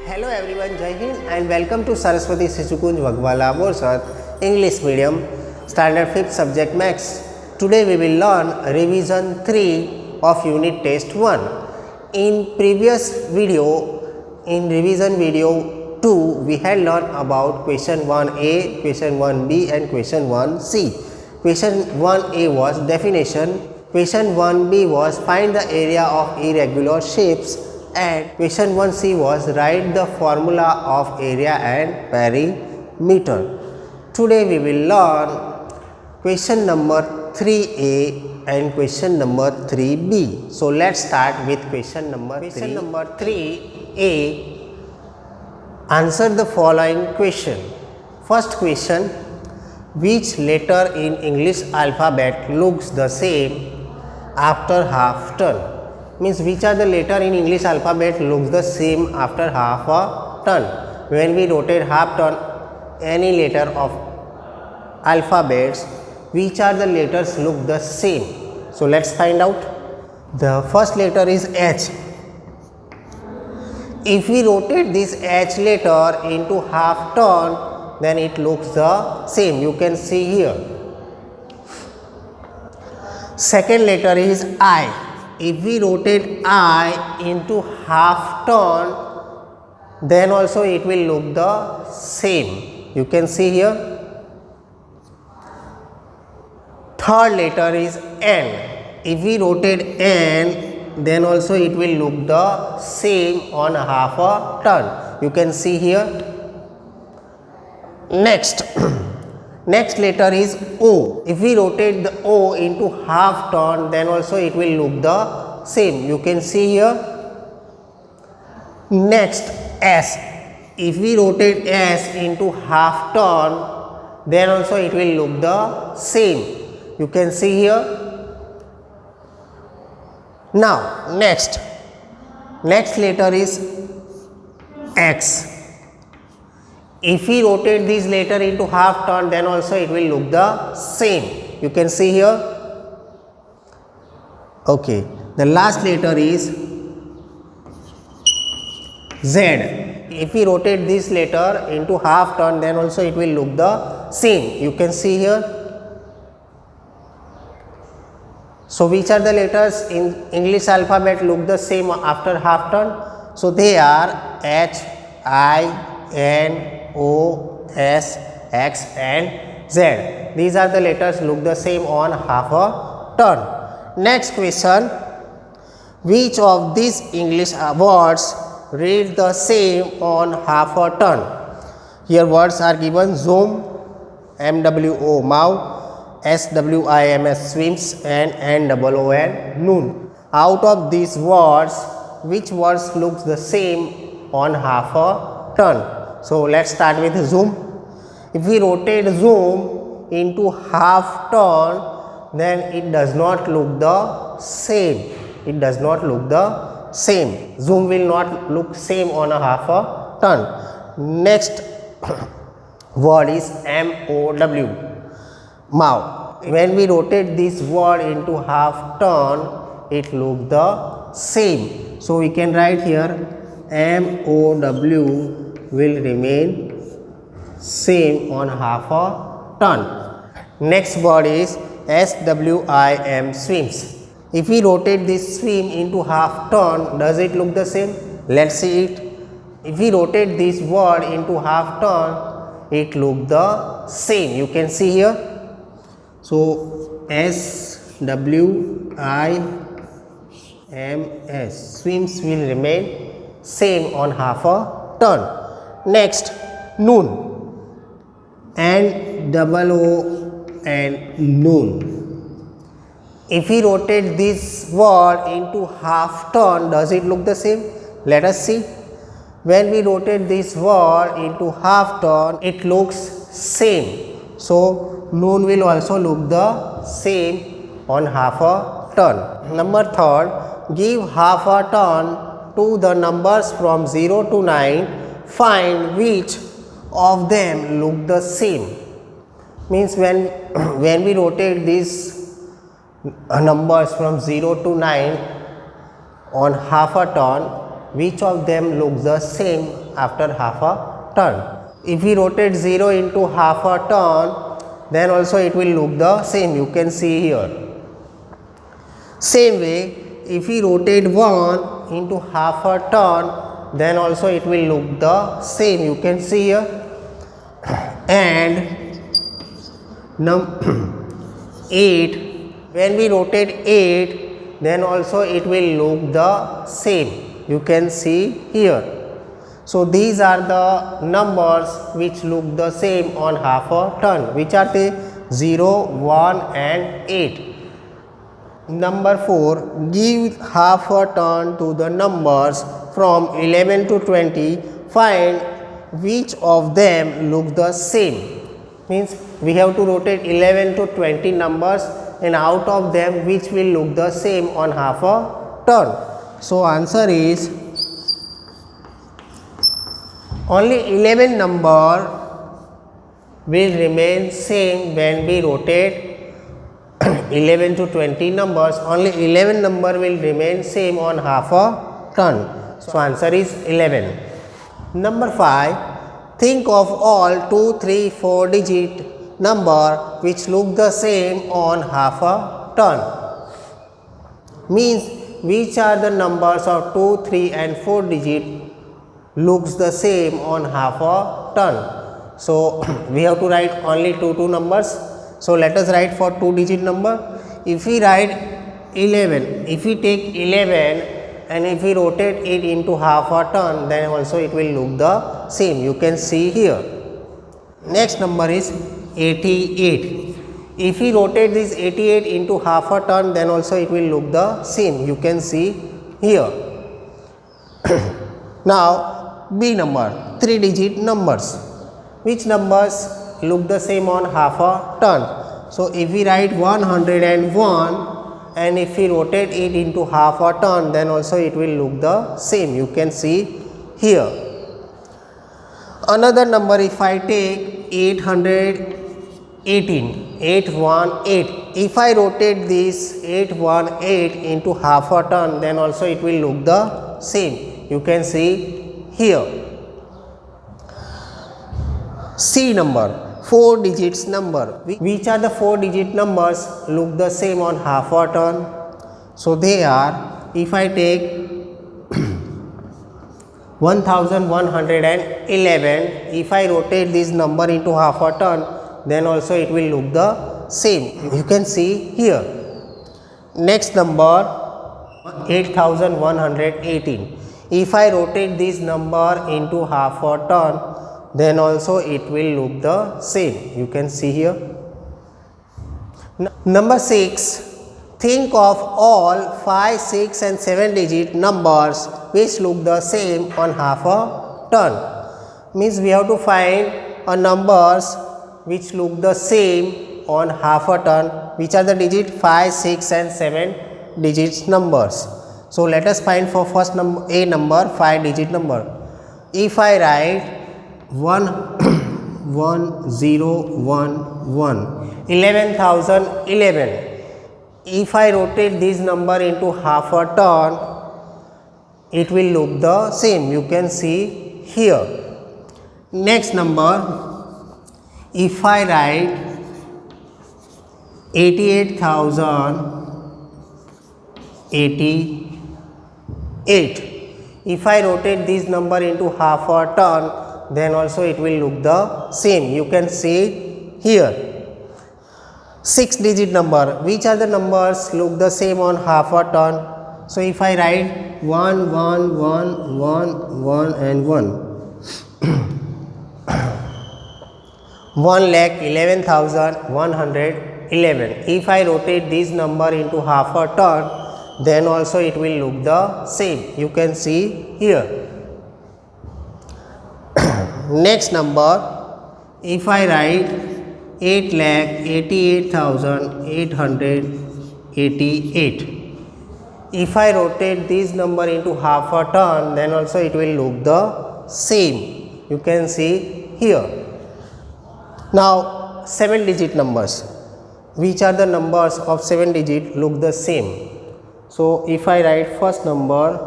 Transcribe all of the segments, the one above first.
Hello everyone, Jai Hind and welcome to Saraswati Sishukunj Vagwala Borsad English Medium Standard 5th Subject Maths. Today we will learn Revision 3 of Unit Test 1. In previous video, in Revision Video 2, we had learned about Question 1A, Question 1B and Question 1C. Question 1A was definition, Question 1B was find the area of irregular shapes, and Question 1C was write the formula of area and perimeter. Today we will learn question number 3A and question number 3B. So let's start with question number 3A. Answer the following question. First question, which letter in English alphabet looks the same after half turn? Means which are the letter in English alphabet looks the same after half a turn. When we rotate half turn any letter of alphabets, which are the letters look the same? So let's find out. The first letter is H. If we rotate this H letter into half turn, then it looks the same. You can see here. Second letter is I. If we rotate I into half turn, then also it will look the same. You can see here. Third letter is N. If we rotate N, then also it will look the same on half a turn. You can see here. Next. Next letter is O. If we rotate the O into half turn, then also it will look the same. You can see here. Next, S. If we rotate S into half turn, then also it will look the same. You can see here. Now, next letter is X. If we rotate this letter into half turn, then also it will look the same. You can see here. Okay. The last letter is Z. If we rotate this letter into half turn, then also it will look the same. You can see here. So which are the letters in English alphabet look the same after half turn? So they are H, I, N, O, S, X and Z. These are the letters look the same on half a turn. Next question, which of these English words read the same on half a turn? Here words are given: zoom, MWO mouse, SWIMS swims and NOON noon. Out of these words, which words looks the same on half a turn? So let's start with zoom. If we rotate zoom into half turn, then it does not look the same. It does not look the same. Zoom will not look same on a half a turn. Next word is MOW, mouse. When we rotate this word into half turn, it looks the same. So we can write here MOW will remain same on half a turn. Next word is SWIM swims. If we rotate this swim into half turn, does it look the same? Let's see it. If we rotate this word into half turn, it looks the same. You can see here. So SWIMS swims will remain same on half a turn. Next, noon, NOO and noon. If we rotate this word into half turn, does it look the same? Let us see. When we rotate this word into half turn, it looks same. So noon will also look the same on half a turn. Number third, give half a turn to the numbers from 0 to 9. Find which of them look the same. Means when we rotate these numbers from 0 to 9 on half a turn, which of them looks the same after half a turn. If we rotate 0 into half a turn, then also it will look the same, you can see here. Same way, if we rotate 1 into half a turn, then also it will look the same, you can see here. And 8, when we rotate 8, then also it will look the same, you can see here. So these are the numbers which look the same on half a turn, which are the 0, 1 and 8. Number 4, give half a turn to the numbers from 11 to 20. Find which of them look the same. Means we have to rotate 11 to 20 numbers, and out of them which will look the same on half a turn. So answer is only 11 number will remain same when we rotate 11 to 20 numbers. Only 11 number will remain same on half a turn. So answer is 11. Number 5, think of all 2, 3, 4 digit number which look the same on half a turn. Means which are the numbers of 2, 3 and 4 digit looks the same on half a turn. So we have to write only 2 numbers. So let us write for 2 digit number. If we write 11, if we take 11 and if we rotate it into half a turn, then also it will look the same, you can see here. Next number is 88. If we rotate this 88 into half a turn, then also it will look the same, you can see here. Now B number, 3 digit numbers. Which numbers look the same on half a turn? So if we write 101 and if we rotate it into half a turn, then also it will look the same, you can see here. Another number, if I take 818, 818, if I rotate this 818 into half a turn, then also it will look the same, you can see here. C number, 4 digits number. Which are the 4 digit numbers look the same on half a turn? So they are, if I take 1111, if I rotate this number into half a turn, then also it will look the same, you can see here. Next number, 8118. If I rotate this number into half a turn, then also it will look the same, you can see here. Number 6, think of all 5, 6 and 7 digit numbers which look the same on half a turn. Means we have to find a numbers which look the same on half a turn. Which are the digit 5, 6 and 7 digits numbers. So let us find for first number, A number, 5 digit number. If I write 11011, 11,011, if I rotate this number into half a turn, it will look the same, you can see here. Next number, if I write 88,088, if I rotate this number into half a turn, then also it will look the same, you can see here. 6 digit number, which are the numbers look the same on half a turn? So if I write 1 1 1 1 1 and 1, 1,11,111. If I rotate this number into half a turn, then also it will look the same, you can see here. Next number, if I write 8,88,888, if I rotate this number into half a turn, then also it will look the same, you can see here. Now 7 digit numbers, which are the numbers of 7 digit look the same? So if I write first number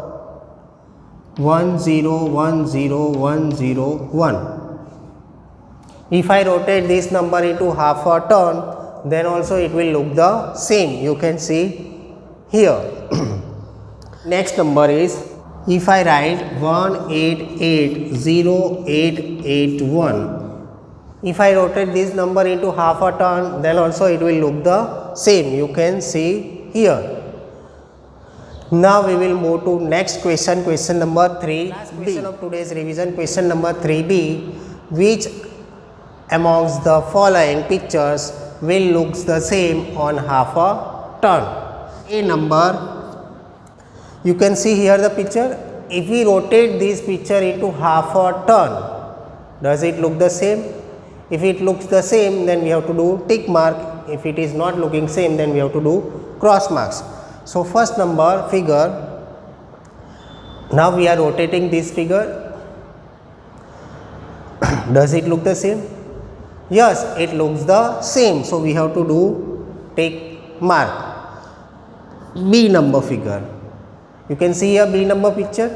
1 0 1 0 1 0 1. If I rotate this number into half a turn, then also it will look the same. You can see here. Next number is, if I write 1880881, if I rotate this number into half a turn, then also it will look the same. You can see here. Now we will move to next question, question number 3. Last question of today's revision, question number 3b. Which amongst the following pictures will looks the same on half a turn? A number, you can see here the picture. If we rotate this picture into half a turn, does it look the same? If it looks the same, then we have to do tick mark. If it is not looking same, then we have to do cross marks. So first number figure, now we are rotating this figure. Does it look the same? Yes, it looks the same. So we have to do tick mark. B number figure, you can see here B number picture.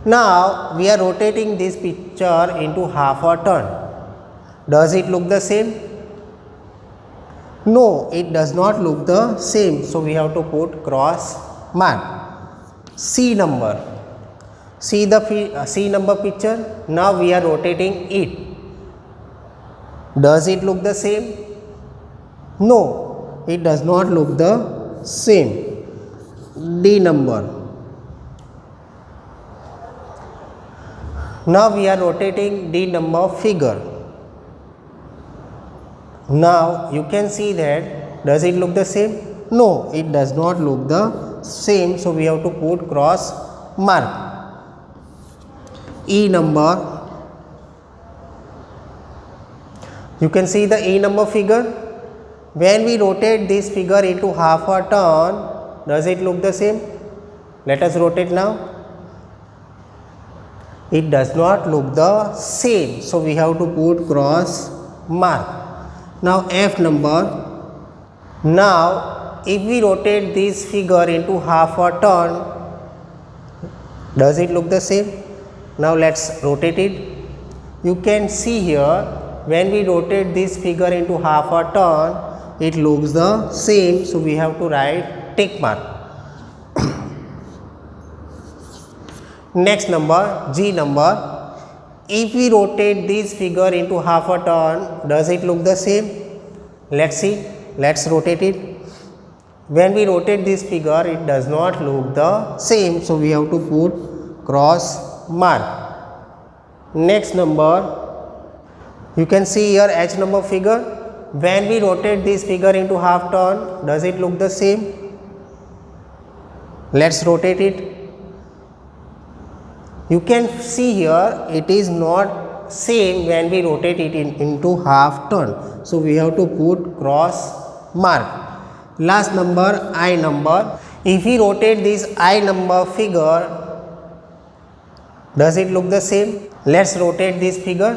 Now we are rotating this picture into half a turn. Does it look the same? No, it does not look the same. So we have to put cross mark. C number, see the C number picture. Now we are rotating it. Does it look the same? No, it does not look the same. D number, now we are rotating D number figure. Now you can see that, does it look the same? No, it does not look the same. So we have to put cross mark. E number, you can see the E number figure. When we rotate this figure into half a turn, does it look the same? Let us rotate now. It does not look the same. So we have to put cross mark. Now F number, now if we rotate this figure into half a turn, does it look the same? Now let's rotate it. You can see here, when we rotate this figure into half a turn, it looks the same. So we have to write tick mark. Next number, G number. If we rotate this figure into half a turn, does it look the same? Let's see. Let's rotate it. When we rotate this figure, it does not look the same. So we have to put cross mark. Next number, you can see here H number figure. When we rotate this figure into half turn, does it look the same? Let's rotate it. You can see here it is not same when we rotate it into half turn. So we have to put cross mark. Last number, I number. If we rotate this I number figure, does it look the same? Let's rotate this figure.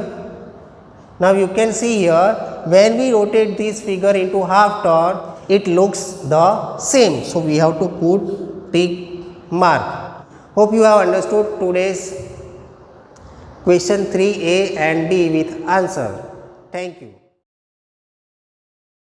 Now you can see here, when we rotate this figure into half turn, it looks the same. So we have to put tick mark. Hope you have understood today's question 3A and D with answer. Thank you.